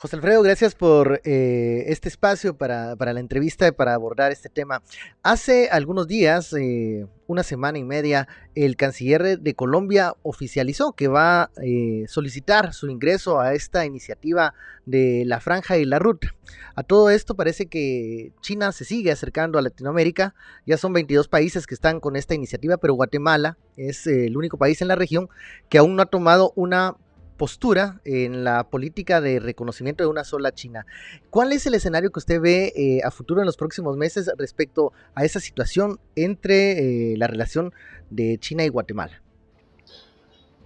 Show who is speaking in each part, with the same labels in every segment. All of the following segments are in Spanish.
Speaker 1: José Alfredo, gracias por este espacio para la entrevista y para abordar este tema. Hace algunos días, una semana y media, el canciller de Colombia oficializó que va a solicitar su ingreso a esta iniciativa de la Franja y la Ruta. A todo esto parece que China se sigue acercando a Latinoamérica. Ya son 22 países que están con esta iniciativa, pero Guatemala es el único país en la región que aún no ha tomado una postura en la política de reconocimiento de una sola China. ¿Cuál es el escenario que usted ve a futuro en los próximos meses respecto a esa situación entre la relación de China y Guatemala?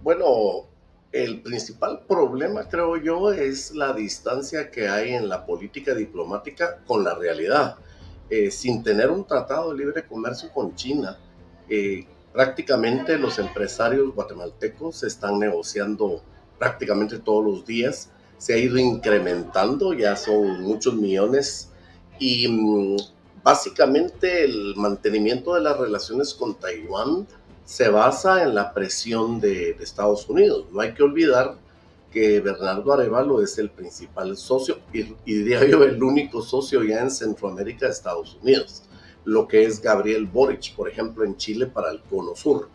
Speaker 2: Bueno, el principal problema, creo yo, es la distancia que hay en la política diplomática con la realidad. Sin tener un tratado de libre comercio con China, prácticamente los empresarios guatemaltecos están negociando prácticamente todos los días. Se ha ido incrementando, ya son muchos millones y básicamente el mantenimiento de las relaciones con Taiwán se basa en la presión de Estados Unidos. No hay que olvidar que Bernardo Arevalo es el principal socio y diría yo el único socio ya en Centroamérica de Estados Unidos, lo que es Gabriel Boric, por ejemplo, en Chile para el Cono Sur.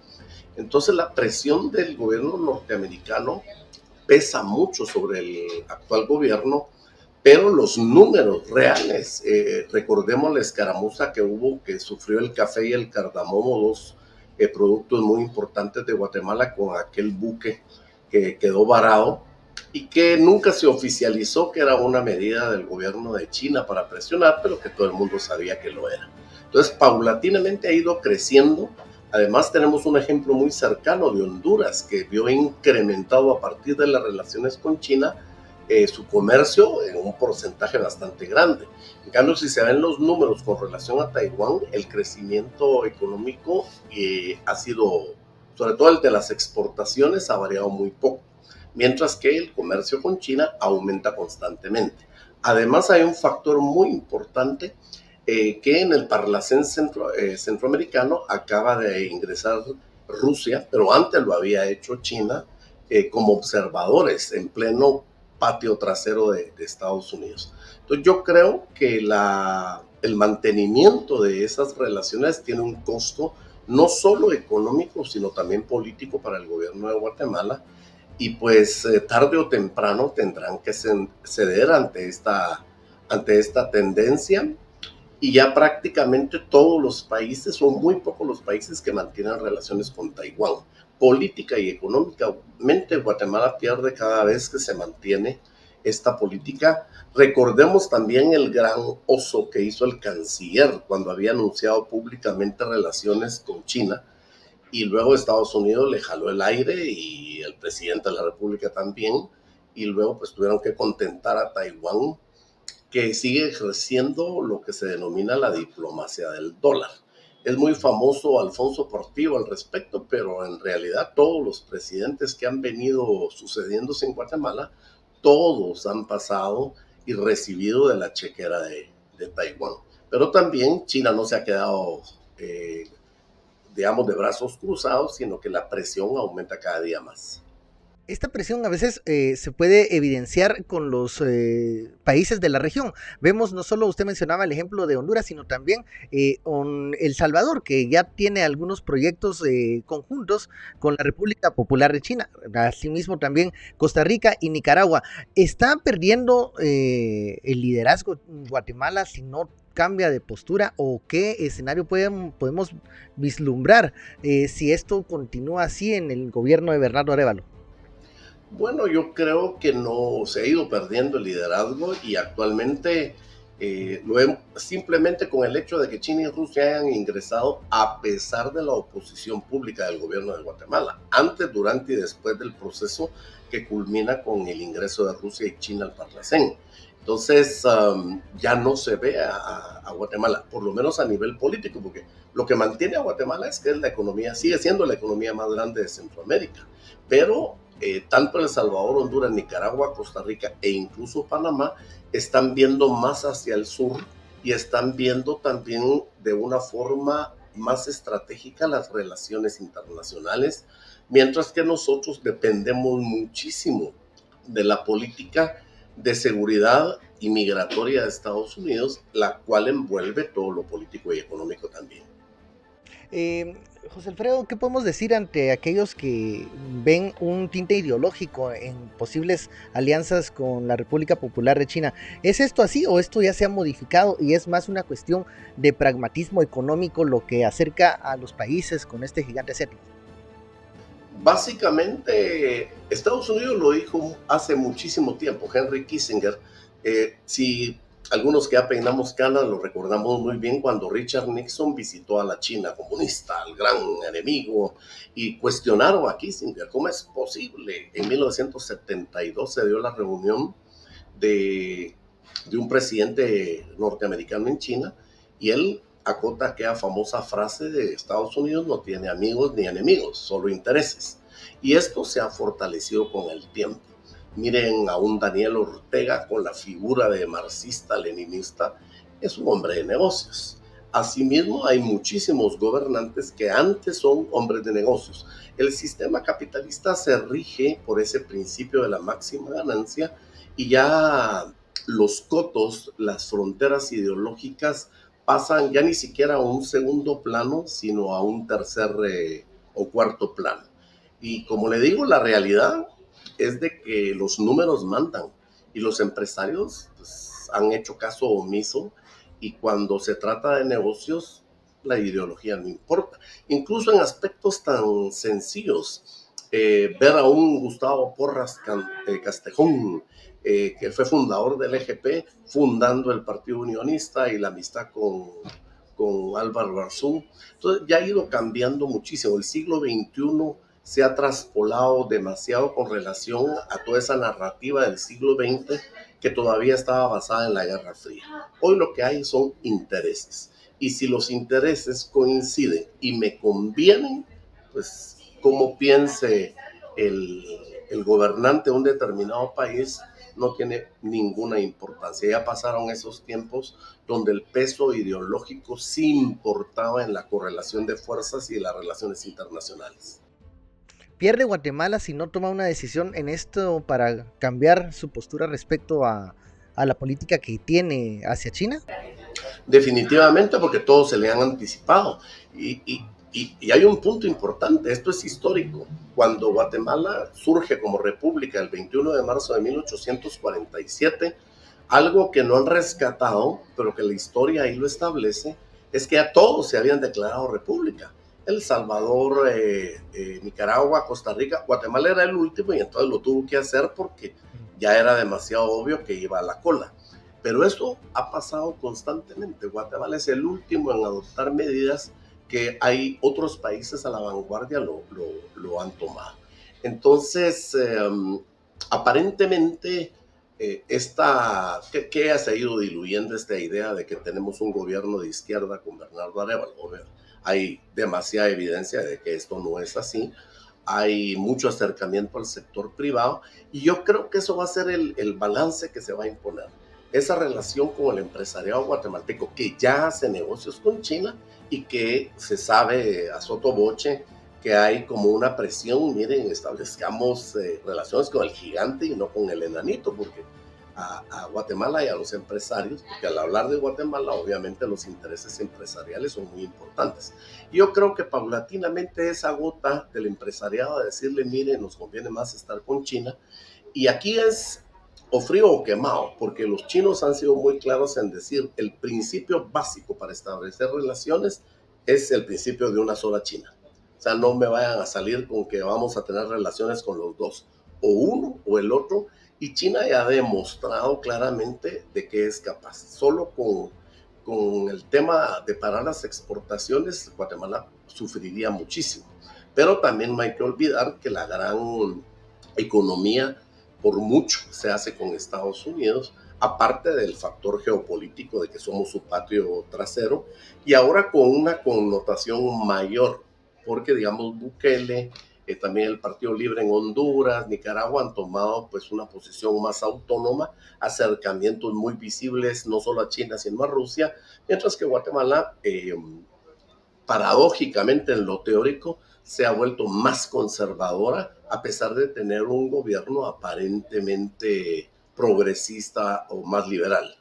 Speaker 2: Entonces la presión del gobierno norteamericano pesa mucho sobre el actual gobierno, pero los números reales, recordemos la escaramuza que hubo, que sufrió el café y el cardamomo, dos productos muy importantes de Guatemala, con aquel buque que quedó varado y que nunca se oficializó que era una medida del gobierno de China para presionar, pero que todo el mundo sabía que lo era. Entonces, paulatinamente ha ido creciendo. Además, tenemos un ejemplo muy cercano de Honduras, que vio incrementado a partir de las relaciones con China su comercio en un porcentaje bastante grande. En cambio, si se ven los números con relación a Taiwán, el crecimiento económico ha sido, sobre todo el de las exportaciones, ha variado muy poco, mientras que el comercio con China aumenta constantemente. Además, hay un factor muy importante que en el Parlacén centroamericano acaba de ingresar Rusia, pero antes lo había hecho China, como observadores en pleno patio trasero de Estados Unidos. Entonces yo creo que el mantenimiento de esas relaciones tiene un costo no solo económico, sino también político para el gobierno de Guatemala, y pues tarde o temprano tendrán que ceder ante esta tendencia, y ya prácticamente todos los países, son muy pocos los países que mantienen relaciones con Taiwán. Política y económicamente, Guatemala pierde cada vez que se mantiene esta política. Recordemos también el gran oso que hizo el canciller cuando había anunciado públicamente relaciones con China, y luego Estados Unidos le jaló el aire y el presidente de la República también, y luego pues tuvieron que contentar a Taiwán, que sigue ejerciendo lo que se denomina la diplomacia del dólar. Es muy famoso Alfonso Portillo al respecto, pero en realidad todos los presidentes que han venido sucediéndose en Guatemala, todos han pasado y recibido de la chequera de Taiwán. Pero también China no se ha quedado, digamos, de brazos cruzados, sino que la presión aumenta cada día más.
Speaker 1: Esta presión a veces se puede evidenciar con los países de la región. Vemos, no solo usted mencionaba el ejemplo de Honduras, sino también con El Salvador, que ya tiene algunos proyectos conjuntos con la República Popular de China. Asimismo también Costa Rica y Nicaragua. ¿Está perdiendo el liderazgo en Guatemala si no cambia de postura, o qué escenario podemos vislumbrar si esto continúa así en el gobierno de Bernardo Arevalo?
Speaker 2: Bueno, yo creo que no se ha ido perdiendo el liderazgo, y actualmente simplemente con el hecho de que China y Rusia hayan ingresado a pesar de la oposición pública del gobierno de Guatemala, antes, durante y después del proceso que culmina con el ingreso de Rusia y China al Parlacén. Entonces ya no se ve a Guatemala, por lo menos a nivel político, porque lo que mantiene a Guatemala es que es la economía, sigue siendo la economía más grande de Centroamérica, pero tanto El Salvador, Honduras, Nicaragua, Costa Rica e incluso Panamá están viendo más hacia el sur, y están viendo también de una forma más estratégica las relaciones internacionales, mientras que nosotros dependemos muchísimo de la política de seguridad y migratoria de Estados Unidos, la cual envuelve todo lo político y económico también.
Speaker 1: Eh, José Alfredo, ¿qué podemos decir ante aquellos que ven un tinte ideológico en posibles alianzas con la República Popular de China? ¿Es esto así o esto ya se ha modificado y es más una cuestión de pragmatismo económico lo que acerca a los países con este gigante asiático?
Speaker 2: Básicamente, Estados Unidos lo dijo hace muchísimo tiempo, Henry Kissinger. Si algunos que ya peinamos canas lo recordamos muy bien cuando Richard Nixon visitó a la China comunista, al gran enemigo, y cuestionaron a Kissinger, ¿cómo es posible? En 1972 se dio la reunión de, de un presidente norteamericano en China y él acota aquella famosa frase de Estados Unidos no tiene amigos ni enemigos, solo intereses. Y esto se ha fortalecido con el tiempo. Miren a un Daniel Ortega con la figura de marxista-leninista, es un hombre de negocios. Asimismo, hay muchísimos gobernantes que antes son hombres de negocios. El sistema capitalista se rige por ese principio de la máxima ganancia y ya los cotos, las fronteras ideológicas pasan ya ni siquiera a un segundo plano, sino a un tercer o cuarto plano. Y como le digo, la realidad es de que los números mandan y los empresarios pues, han hecho caso omiso y cuando se trata de negocios, la ideología no importa. Incluso en aspectos tan sencillos, ver a un Gustavo Porras Castejón, que fue fundador del EGP, fundando el Partido Unionista y la amistad con Álvaro Arzú. Entonces ya ha ido cambiando muchísimo. El siglo XXI se ha traspolado demasiado con relación a toda esa narrativa del siglo XX que todavía estaba basada en la Guerra Fría. Hoy lo que hay son intereses. Y si los intereses coinciden y me convienen, pues como piense el, el gobernante de un determinado país, no tiene ninguna importancia. Ya pasaron esos tiempos donde el peso ideológico sí importaba en la correlación de fuerzas y las relaciones internacionales.
Speaker 1: ¿Pierde Guatemala si no toma una decisión en esto para cambiar su postura respecto a la política que tiene hacia China?
Speaker 2: Definitivamente, porque todos se le han anticipado. Y hay un punto importante, esto es histórico. Cuando Guatemala surge como república el 21 de marzo de 1847, algo que no han rescatado, pero que la historia ahí lo establece, es que a todos se habían declarado república. El Salvador, Nicaragua, Costa Rica, Guatemala era el último y entonces lo tuvo que hacer porque ya era demasiado obvio que iba a la cola. Pero eso ha pasado constantemente. Guatemala es el último en adoptar medidas que hay otros países a la vanguardia lo han tomado. Entonces, aparentemente, que se ha ido diluyendo esta idea de que tenemos un gobierno de izquierda con Bernardo Arevalo. Hay demasiada evidencia de que esto no es así. Hay mucho acercamiento al sector privado y yo creo que eso va a ser el balance que se va a imponer. Esa relación con el empresariado guatemalteco que ya hace negocios con China y que se sabe a sotoboche que hay como una presión, miren, establezcamos relaciones con el gigante y no con el enanito, porque a Guatemala y a los empresarios, porque al hablar de Guatemala, obviamente los intereses empresariales son muy importantes. Yo creo que paulatinamente esa gota del empresariado de decirle, mire, nos conviene más estar con China, y aquí es o frío o quemado, porque los chinos han sido muy claros en decir el principio básico para establecer relaciones es el principio de una sola China. O sea, no me vayan a salir con que vamos a tener relaciones con los dos, o uno o el otro, y China ya ha demostrado claramente de que es capaz. Solo con el tema de parar las exportaciones, Guatemala sufriría muchísimo. Pero también no hay que olvidar que la gran economía por mucho se hace con Estados Unidos, aparte del factor geopolítico de que somos su patio trasero, y ahora con una connotación mayor, porque digamos Bukele, también el Partido Libre en Honduras, Nicaragua han tomado pues una posición más autónoma, acercamientos muy visibles no solo a China sino a Rusia, mientras que Guatemala paradójicamente en lo teórico se ha vuelto más conservadora a pesar de tener un gobierno aparentemente progresista o más liberal.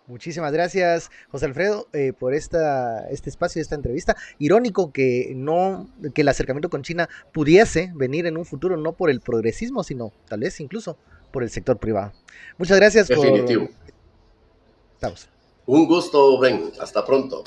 Speaker 1: Muchísimas gracias, José Alfredo, por este espacio y esta entrevista. Irónico que el acercamiento con China pudiese venir en un futuro no por el progresismo, sino tal vez incluso por el sector privado. Muchas gracias.
Speaker 2: Definitivo.
Speaker 1: Estamos.
Speaker 2: Un gusto, Ben. Hasta pronto.